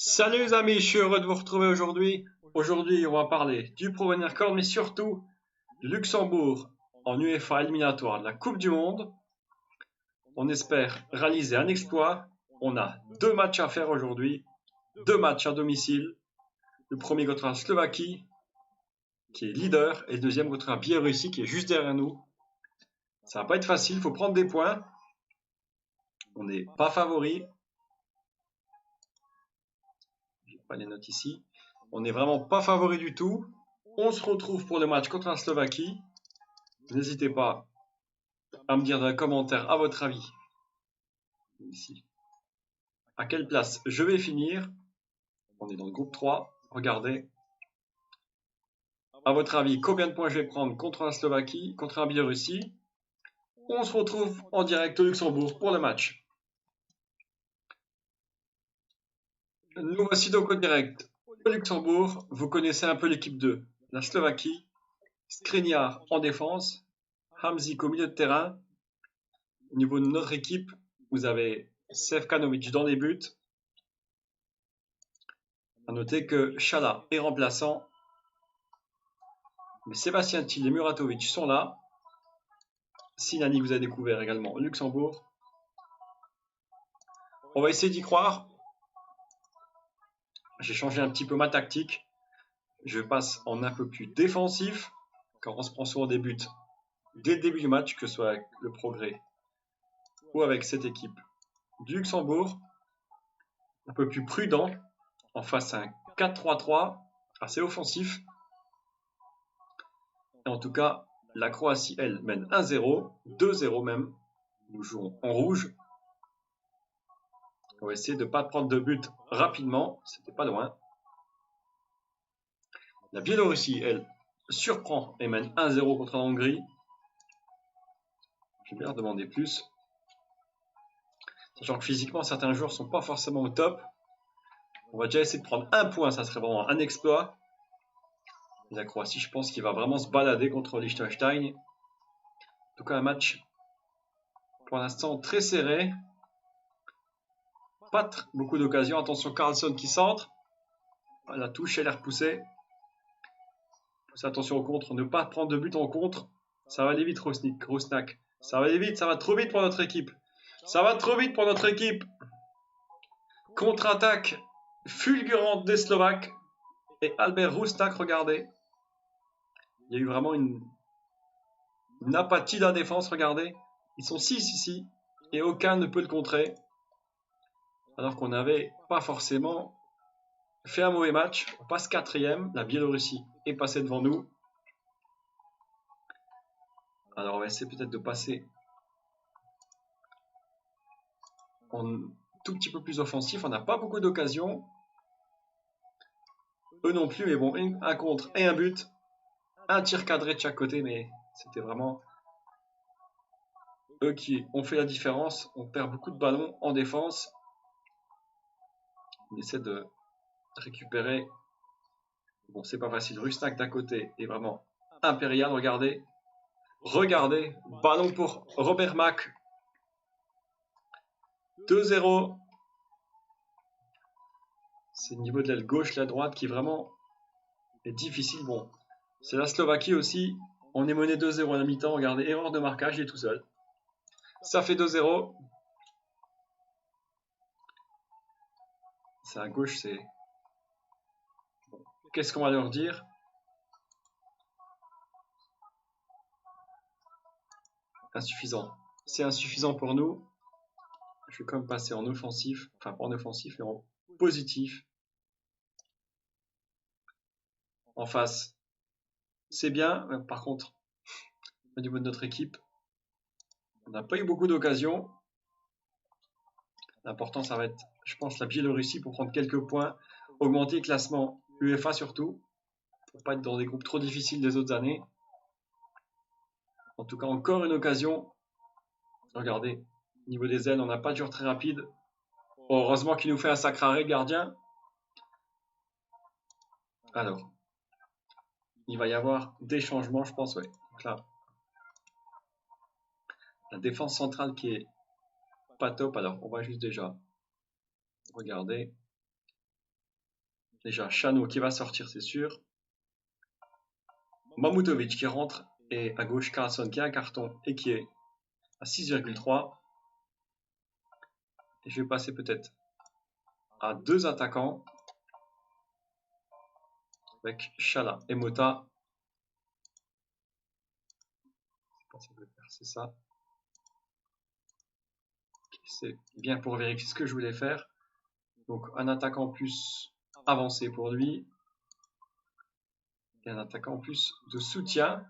Salut les amis, je suis heureux de vous retrouver aujourd'hui. Aujourd'hui, on va parler du Pro Record, mais surtout du Luxembourg en UEFA éliminatoire de la Coupe du Monde. On espère réaliser un exploit. On a deux matchs à faire aujourd'hui, deux matchs à domicile. Le premier contre la Slovaquie, qui est leader, et le deuxième contre la Biélorussie, qui est juste derrière nous. Ça va pas être facile, il faut prendre des points. On n'est pas favori. J'ai pas les notes ici. On n'est vraiment pas favori du tout. On se retrouve pour le match contre la Slovaquie. N'hésitez pas à me dire dans les commentaires à votre avis ici à quelle place je vais finir. On est dans le groupe 3. Regardez. À votre avis, combien de points je vais prendre contre la Slovaquie, contre la Biélorussie? On se retrouve en direct au Luxembourg pour le match. Nous voici donc au direct au Luxembourg. Vous connaissez un peu l'équipe 2. La Slovaquie, Skriniar en défense, Hamzik au milieu de terrain. Au niveau de notre équipe, vous avez Sevkanovic dans les buts. À noter que Chala est remplaçant. Mais Sébastien Thiel et Muratovic sont là. Sinani vous a découvert également au Luxembourg. On va essayer d'y croire. J'ai changé un petit peu ma tactique. Je passe en un peu plus défensif, car on se prend souvent des buts dès le début du match, que ce soit avec le Progrès ou avec cette équipe du Luxembourg. Un peu plus prudent, en face à un 4-3-3, assez offensif. Et en tout cas, la Croatie, elle, mène 1-0, 2-0 même. Nous jouons en rouge. On va essayer de ne pas prendre de but rapidement, c'était pas loin. La Biélorussie, elle, surprend et mène 1-0 contre la Hongrie. Je vais leur demander plus. Sachant que physiquement, certains joueurs ne sont pas forcément au top. On va déjà essayer de prendre un point, ça serait vraiment un exploit. La Croatie, je pense qu'il va vraiment se balader contre Liechtenstein. En tout cas, un match pour l'instant très serré. Pas beaucoup d'occasions. Attention, Carlson qui centre. La touche, elle est repoussée. Attention au contre, ne pas prendre de but en contre. Ça va aller vite, Rusnak. Ça va aller vite, ça va trop vite pour notre équipe. Ça va trop vite pour notre équipe. Contre-attaque fulgurante des Slovaques. Et Albert Rusnak, regardez. Il y a eu vraiment une apathie de la défense, regardez. Ils sont 6 ici. Et aucun ne peut le contrer. Alors qu'on n'avait pas forcément fait un mauvais match. On passe 4e. La Biélorussie est passée devant nous. Alors on va essayer peut-être de passer en tout petit peu plus offensif. On n'a pas beaucoup d'occasions. Eux non plus, mais bon, un contre et un but. Un tir cadré de chaque côté, mais c'était vraiment eux qui ont fait la différence. On perd beaucoup de ballons en défense. On essaie de récupérer. Bon, c'est pas facile. Rusnak d'un côté est vraiment impérial. Regardez. Regardez. Ballon pour Robert Mack. 2-0. C'est le niveau de l'aile gauche, la droite qui vraiment est difficile. Bon, c'est la Slovaquie aussi. On est mené 2-0 à la mi-temps. Regardez, erreur de marquage, il est tout seul. Ça fait 2-0. C'est à gauche, c'est... Bon. Qu'est-ce qu'on va leur dire? Insuffisant. C'est insuffisant pour nous. Je vais quand même passer en offensif. Enfin, pas en offensif, mais en positif. En face, c'est bien. Par contre, au niveau de notre équipe, on n'a pas eu beaucoup d'occasions. L'important, ça va être, je pense, la Biélorussie pour prendre quelques points, augmenter le classement UEFA surtout, pour pas être dans des groupes trop difficiles des autres années. En tout cas, encore une occasion. Regardez, au niveau des ailes, on n'a pas de joueur très rapide. Heureusement qu'il nous fait un sacré arrêt, gardien. Alors, il va y avoir des changements, je pense, ouais. Donc là, la défense centrale qui est pas top. Alors, on va juste déjà regarder. Déjà, Chano qui va sortir, c'est sûr. Mamoutovic qui rentre. Et à gauche, Carlson qui a un carton et qui est à 6,3. Et je vais passer peut-être à 2 attaquants. Avec Chala et Mota. C'est ça. C'est bien pour vérifier ce que je voulais faire. Donc un attaquant plus avancé pour lui. Et un attaquant plus de soutien.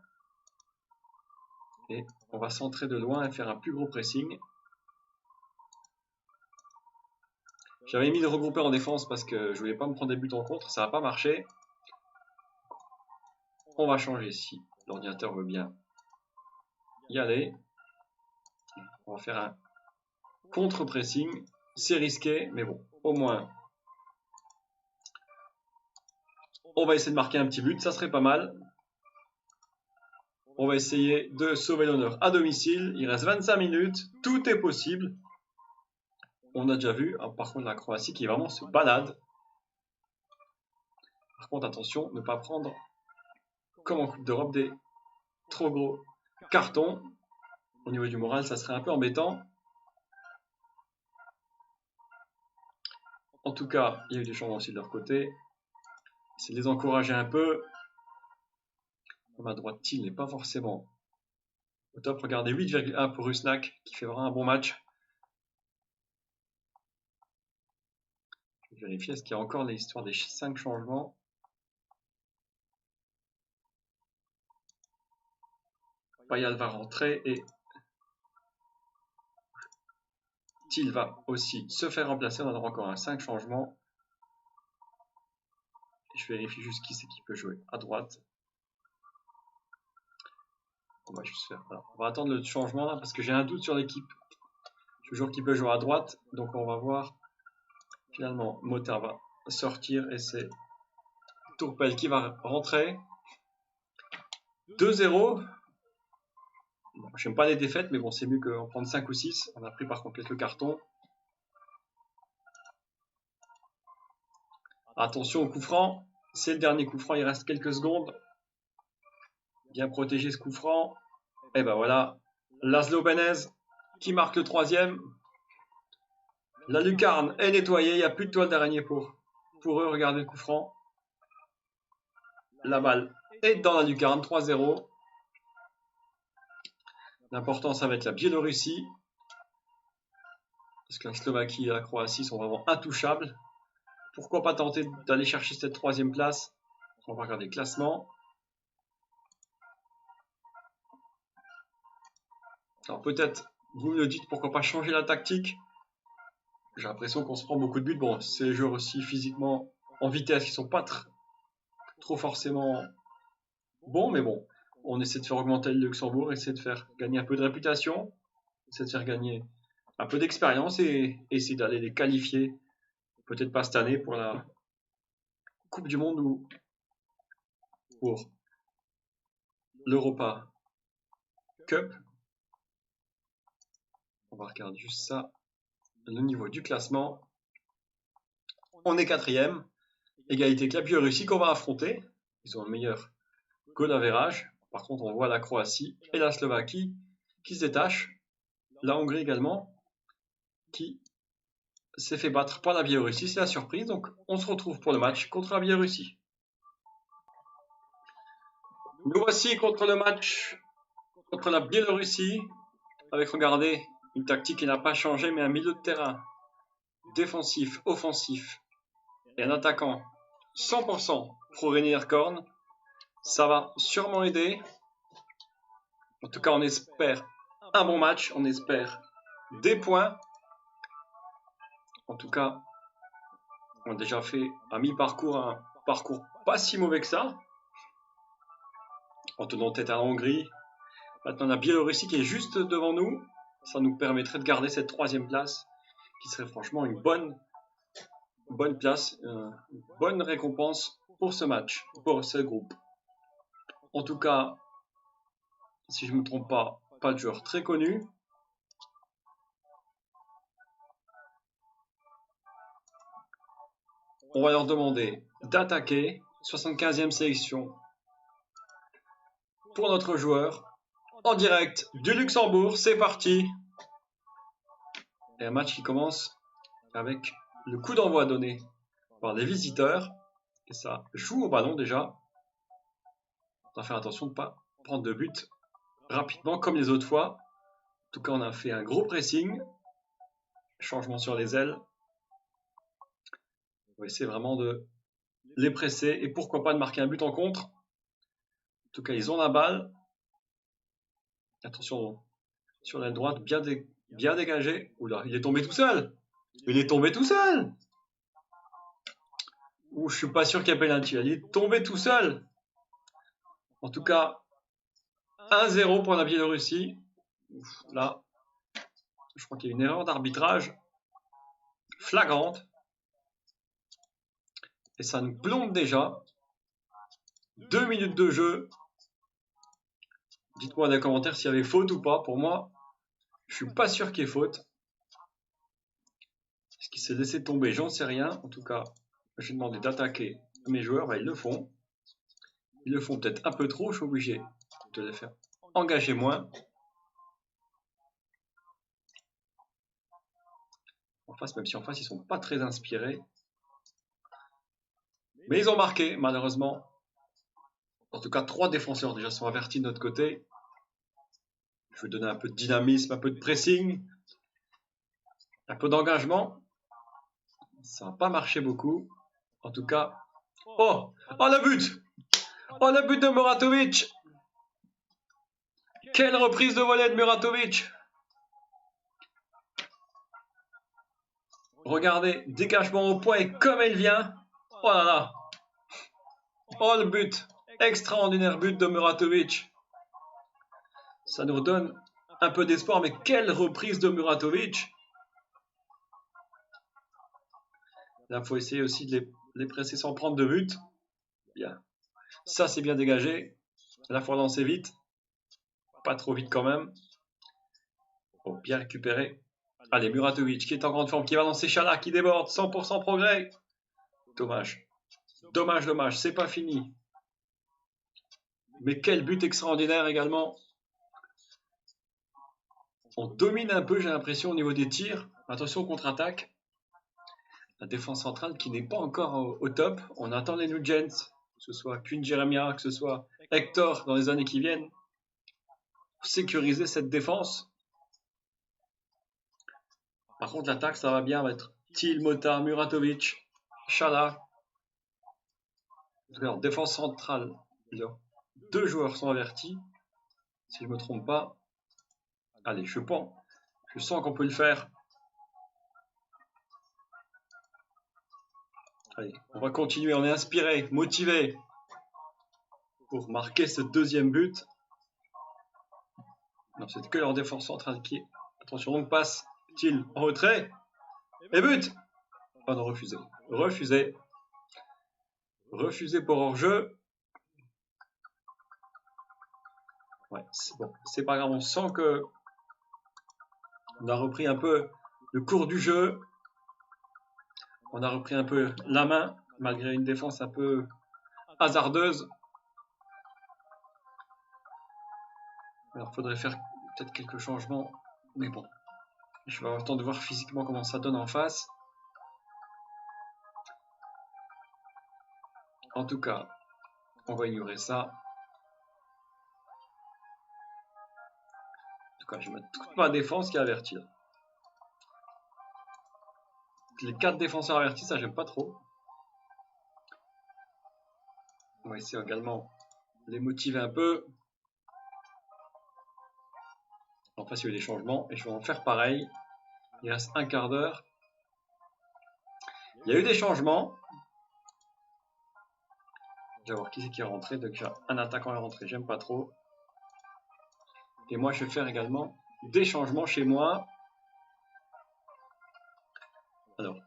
Et on va centrer de loin et faire un plus gros pressing. J'avais mis de regrouper en défense parce que je voulais pas me prendre des buts en contre. Ça n'a pas marché. On va changer si l'ordinateur veut bien y aller. On va faire un contre-pressing. C'est risqué, mais bon, au moins, on va essayer de marquer un petit but. Ça serait pas mal. On va essayer de sauver l'honneur à domicile. Il reste 25 minutes. Tout est possible. On a déjà vu, hein, par contre, la Croatie qui vraiment se balade. Par contre, attention, ne pas prendre, comme en Coupe d'Europe, des trop gros cartons. Au niveau du moral, ça serait un peu embêtant. En tout cas, il y a eu des changements aussi de leur côté. C'est de les encourager un peu. Comme à droite, Thiel n'est pas forcément au top. Regardez, 8,1 pour Rusnak, qui fait vraiment un bon match. Je vais vérifier, est-ce qu'il y a encore l'histoire des 5 changements? Payal va rentrer et Thiel va aussi se faire remplacer. On aura encore un 5 changements. Je vérifie juste qui c'est qui peut jouer à droite. On va juste faire. Alors, on va attendre le changement là parce que j'ai un doute sur l'équipe. Toujours qui peut jouer à droite. Donc on va voir. Finalement, Mota va sortir et c'est Tourpel qui va rentrer. 2-0. Bon, j'aime pas les défaites, mais bon, c'est mieux qu'en prendre 5 ou 6. On a pris par contre quelques cartons. Attention au coup franc. C'est le dernier coup franc, il reste quelques secondes. Bien protéger ce coup franc. Et ben voilà, Laszlo Benez qui marque le 3e. La lucarne est nettoyée, il n'y a plus de toile d'araignée pour eux. Regardez le coup franc. La balle est dans la lucarne, 3-0. L'important, ça va être la Biélorussie. Parce que la Slovaquie et la Croatie sont vraiment intouchables. Pourquoi pas tenter d'aller chercher cette 3e place? On va regarder le classement. Alors peut-être, vous me le dites, pourquoi pas changer la tactique? J'ai l'impression qu'on se prend beaucoup de buts. Bon, c'est les joueurs aussi physiquement en vitesse qui sont pas trop forcément bons, mais bon, on essaie de faire augmenter le Luxembourg, essaie de faire gagner un peu de réputation, essaie de faire gagner un peu d'expérience et essayer d'aller les qualifier, peut-être pas cette année pour la Coupe du Monde ou pour l'Europa Cup. On va regarder juste ça, le niveau du classement. On est 4e, égalité avec la Biélorussie qu'on va affronter. Ils ont le meilleur goal average. Par contre, on voit la Croatie et la Slovaquie qui se détachent. La Hongrie également, qui s'est fait battre par la Biélorussie. C'est la surprise. Donc, on se retrouve pour le match contre la Biélorussie. Nous voici contre le match contre la Biélorussie. Avec, regardez, une tactique qui n'a pas changé, mais un milieu de terrain défensif, offensif et un attaquant 100% pro Reinier Korn. Ça va sûrement aider. En tout cas, on espère un bon match. On espère des points. En tout cas, on a déjà fait à mi-parcours un parcours pas si mauvais que ça. En tenant tête à la Hongrie. Maintenant, on a Biélorussie qui est juste devant nous. Ça nous permettrait de garder cette 3e place qui serait franchement une bonne place, une bonne récompense pour ce match, pour ce groupe. En tout cas, si je ne me trompe pas de joueurs très connus. On va leur demander d'attaquer. 75e sélection pour notre joueur. En direct du Luxembourg, c'est parti. Et un match qui commence avec le coup d'envoi donné par les visiteurs. Et ça joue au ballon déjà. On doit faire attention de ne pas prendre de but rapidement comme les autres fois. En tout cas, on a fait un gros pressing. Changement sur les ailes. On va essayer vraiment de les presser et pourquoi pas de marquer un but en contre. En tout cas, ils ont la balle. Attention sur l'aile droite, bien dégagé. Oula, il est tombé tout seul. Il est tombé tout seul. Ouh, je suis pas sûr qu'il y ait penalty. Il est tombé tout seul. En tout cas, 1-0 pour la Biélorussie. Ouf, là, je crois qu'il y a une erreur d'arbitrage flagrante. Et ça nous plombe déjà. 2 minutes de jeu. Dites-moi dans les commentaires s'il y avait faute ou pas. Pour moi, je suis pas sûr qu'il y ait faute. Est-ce qu'il s'est laissé tomber? J'en sais rien. En tout cas, j'ai demandé d'attaquer mes joueurs. Bah, ils le font. Ils le font peut-être un peu trop. Je suis obligé de les faire engager moins. En face, même si en face, ils sont pas très inspirés. Mais ils ont marqué, malheureusement. En tout cas, 3 défenseurs déjà sont avertis de notre côté. Je vais donner un peu de dynamisme, un peu de pressing, un peu d'engagement. Ça n'a pas marché beaucoup. En tout cas... Oh! Oh, le but! Oh, le but de Muratovic! Quelle reprise de volée de Muratovic! Regardez, dégagement au point et comme elle vient. Oh là là! Oh, le but! Extraordinaire but de Muratovic. Ça nous redonne un peu d'espoir, mais quelle reprise de Muratovic! Là, il faut essayer aussi de les presser sans prendre de but. Bien. Ça, c'est bien dégagé. Là, il faut lancer vite. Pas trop vite quand même. Oh, bien récupéré. Allez, Muratovic qui est en grande forme, qui va lancer Chala, qui déborde. 100% progrès. Dommage. Dommage, dommage. C'est pas fini. Mais quel but extraordinaire également. On domine un peu, j'ai l'impression, au niveau des tirs. Attention, contre-attaque. La défense centrale qui n'est pas encore au top. On attend les Nugents, que ce soit Queen Jeremia, que ce soit Hector dans les années qui viennent. Pour sécuriser cette défense. Par contre, l'attaque, ça va bien être Thiel, Mota, Muratovic, Chala. En défense centrale, 2 joueurs sont avertis. Si je ne me trompe pas. Allez, je sens qu'on peut le faire. Allez, on va continuer, on est inspiré, motivé pour marquer ce 2e but. Non, c'est que leur défense centrale qui est... Attention, longue passe. Thiel en retrait. Et but! Oh non, refusé. Refusé. Refusé pour hors-jeu. Ouais, c'est bon. C'est pas grave, on sent que on a repris un peu le cours du jeu. On a repris un peu la main, malgré une défense un peu hasardeuse. Alors, il faudrait faire peut-être quelques changements. Mais bon, je vais avoir le temps de voir physiquement comment ça donne en face. En tout cas, on va ignorer ça. En tout cas, je vais mettre toute ma défense qui est avertie. Les 4 défenseurs avertis, ça j'aime pas trop. On va essayer également de les motiver un peu. En face, il y a eu des changements et je vais en faire pareil. Il reste un quart d'heure. Il y a eu des changements. Je vais voir qui c'est qui est rentré. Donc, un attaquant est rentré, j'aime pas trop. Et moi, je vais faire également des changements chez moi. Alors,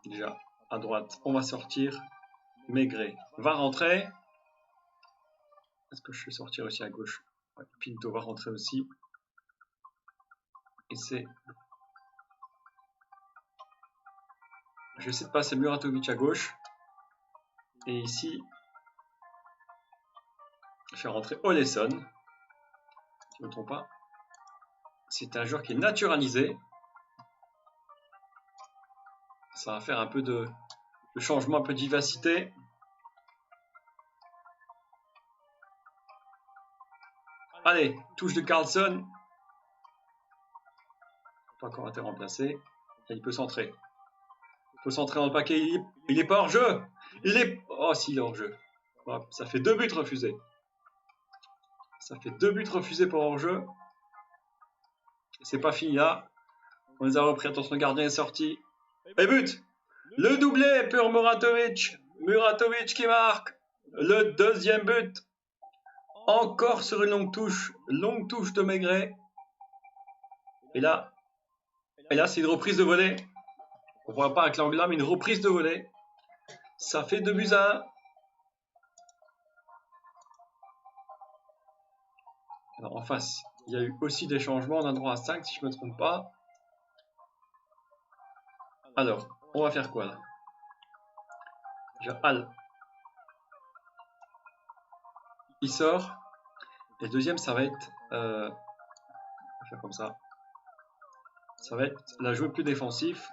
déjà, à droite, on va sortir. Maigret va rentrer. Est-ce que je vais sortir aussi à gauche? Ouais, Pinto va rentrer aussi. Et c'est... Je vais essayer de passer Muratovic à gauche. Et ici, je vais rentrer Oleson. Si je ne me trompe pas. C'est un joueur qui est naturalisé. Ça va faire un peu de changement, un peu de vivacité. Allez, touche de Carlson. Pas encore été remplacé. Et il peut centrer. Il peut centrer dans le paquet. Il est pas hors jeu. Il est. Oh, si, il est hors jeu. Voilà, ça fait 2 buts refusés. Ça fait 2 buts refusés pour hors jeu. C'est pas fini là. On les a repris. Attention, le gardien est sorti. Et but! Le doublé pour Muratovic. Muratovic qui marque. Le deuxième but. Encore sur une longue touche. Longue touche de Maigret. Et là, c'est une reprise de volée. On ne voit pas avec l'angle là, mais une reprise de volée. Ça fait 2 buts à 1. Alors en face, il y a eu aussi des changements. On a droit à 5 si je ne me trompe pas. Alors, on va faire quoi là? Déjà, Al. Il sort. Et le deuxième, ça va être... on va faire comme ça. Ça va être la jouer plus défensif.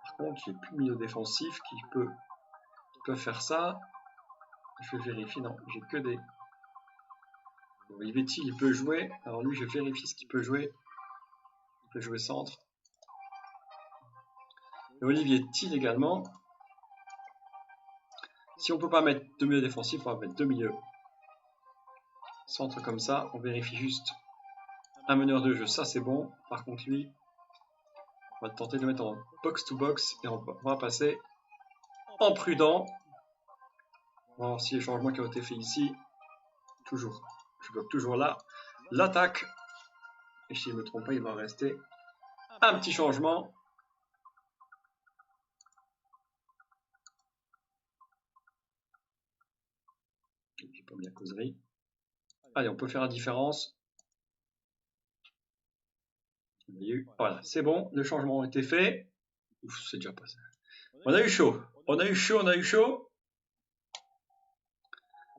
Par contre, j'ai plus milieu défensif qui peut faire ça. Je vais vérifier. Non, j'ai que des... Olivetti, il peut jouer. Alors lui, je vérifie ce qu'il peut jouer. Il peut jouer centre. Et Olivier Thiel également. Si on peut pas mettre 2 milieux défensifs, on va mettre 2 milieux. Centre comme ça. On vérifie juste un meneur de jeu. Ça, c'est bon. Par contre, lui, on va tenter de le mettre en box-to-box. Et on va passer en prudent. On va voir si les changements qui ont été faits ici. Toujours. Je bloque toujours là. L'attaque. Et si je ne me trompe pas, il va rester un petit changement. J'ai pas mis la causerie. Allez, on peut faire la différence. Voilà, c'est bon. Le changement a été fait. Ouf, c'est déjà passé. On a eu chaud. On a eu chaud.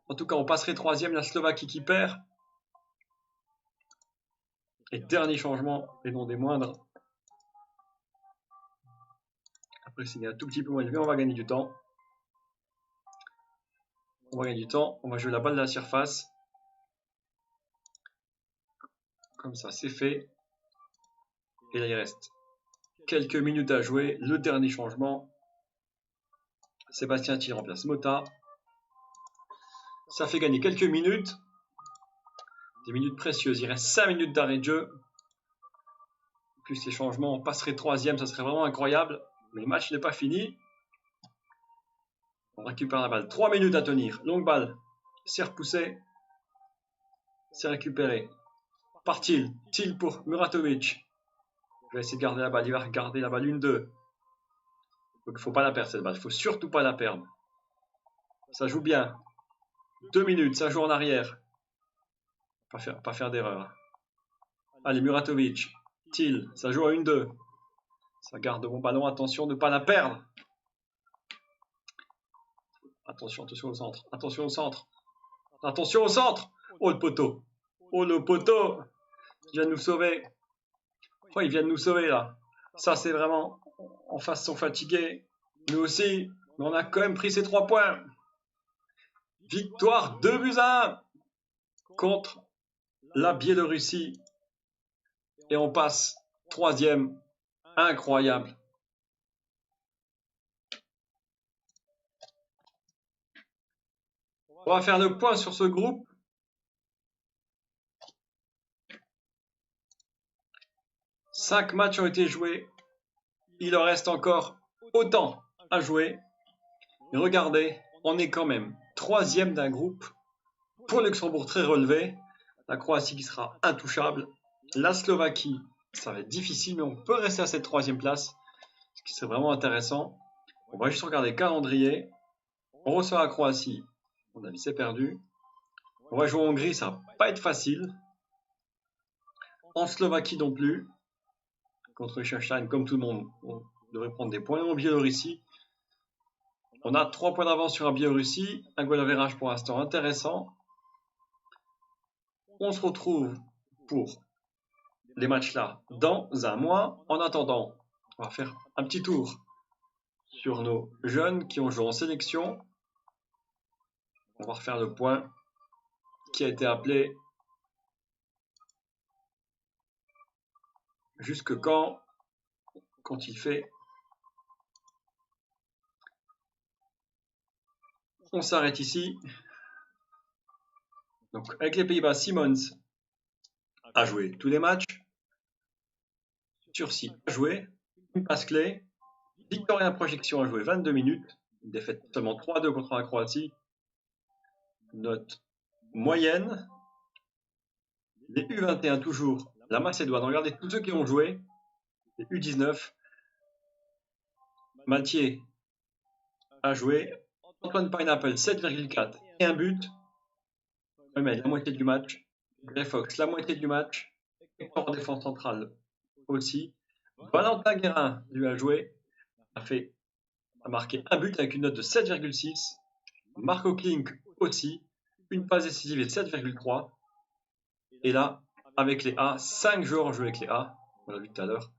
En tout cas, on passerait troisième. La Slovaquie qui perd. Et dernier changement, et non des moindres. Après, c'est un tout petit peu moins élevé. On va gagner du temps. On va jouer la balle de la surface. Comme ça, c'est fait. Et là, il reste quelques minutes à jouer. Le dernier changement. Sébastien Thiel remplace Mota. Ça fait gagner quelques minutes. Des minutes précieuses. Il reste 5 minutes d'arrêt de jeu. Plus les changements, on passerait troisième. Ça serait vraiment incroyable. Mais le match n'est pas fini. On récupère la balle. 3 minutes à tenir. Longue balle. C'est repoussé. C'est récupéré. Par Thiel. Thiel pour Muratovic. Je vais essayer de garder la balle. Il va garder la balle 1-2. Donc il ne faut pas la perdre cette balle. Il ne faut surtout pas la perdre. Ça joue bien. 2 minutes. Ça joue en arrière. Pas faire d'erreur. Allez, Muratovic. Thiel. Ça joue à 1-2. Ça garde mon ballon. Attention de ne pas la perdre. Attention au centre. Attention au centre. Attention au centre. Oh le poteau. Oh le poteau. Il vient de nous sauver. Oh, il vient de nous sauver là. Ça c'est vraiment... En face sont fatigués. Nous aussi. Mais on a quand même pris ces 3 points. Victoire 2-1 contre la Biélorussie. Et on passe troisième. Incroyable. On va faire le point sur ce groupe. Cinq matchs ont été joués. Il en reste encore autant à jouer. Et regardez, on est quand même troisième d'un groupe. Pour Luxembourg, très relevé. La Croatie qui sera intouchable. La Slovaquie, ça va être difficile, mais on peut rester à cette troisième place. Ce qui serait vraiment intéressant. On va juste regarder le calendrier. On reçoit la Croatie. On a vu, c'est perdu. On va jouer en Hongrie, ça va pas être facile. En Slovaquie non plus. contre Liechtenstein, comme tout le monde, on devrait prendre des points. En Biélorussie, on a 3 points d'avance sur la Biélorussie, un goal average pour l'instant intéressant. On se retrouve pour les matchs là dans un mois. En attendant, on va faire un petit tour sur nos jeunes qui ont joué en sélection. On va refaire le point qui a été appelé jusque quand il fait. On s'arrête ici. Donc avec les Pays-Bas, Simons a joué tous les matchs. Turci a joué. Une passe clé. Victorien Projection a joué 22 minutes. Une défaite seulement 3-2 contre la Croatie. Note moyenne. Les U21 toujours. La Macédoine. Regardez tous ceux qui ont joué. Les U19. Mathieu a joué. Antoine Pineapple 7,4 et un but. Mais la moitié du match. Gray Fox la moitié du match. Et en défense centrale aussi. Valentin Guérin lui a joué. A marqué un but avec une note de 7,6. Marco Klink aussi. Une passe décisive et 7,3. Et là, avec les A, 5 joueurs ont joué avec les A. On l'a vu tout à l'heure.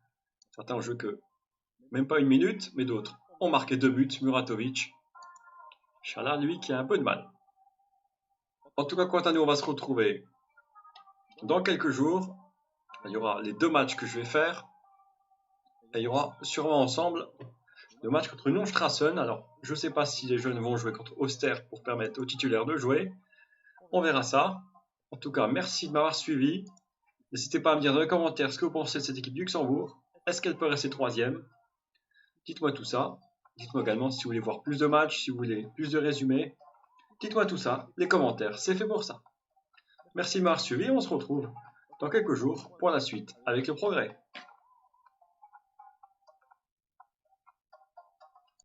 Certains ont joué que même pas une minute, mais d'autres ont marqué 2 buts. Muratovic. Chala, lui, qui a un peu de mal. En tout cas, quant à nous, on va se retrouver dans quelques jours. Il y aura les 2 matchs que je vais faire. Et il y aura sûrement ensemble le match contre Nonstrassen. Alors, je ne sais pas si les jeunes vont jouer contre Auster pour permettre aux titulaires de jouer. On verra ça. En tout cas, merci de m'avoir suivi. N'hésitez pas à me dire dans les commentaires ce que vous pensez de cette équipe du Luxembourg. Est-ce qu'elle peut rester 3e? Dites-moi tout ça. Dites-moi également si vous voulez voir plus de matchs, si vous voulez plus de résumés. Dites-moi tout ça. Les commentaires, c'est fait pour ça. Merci de m'avoir suivi. On se retrouve dans quelques jours pour la suite avec le progrès.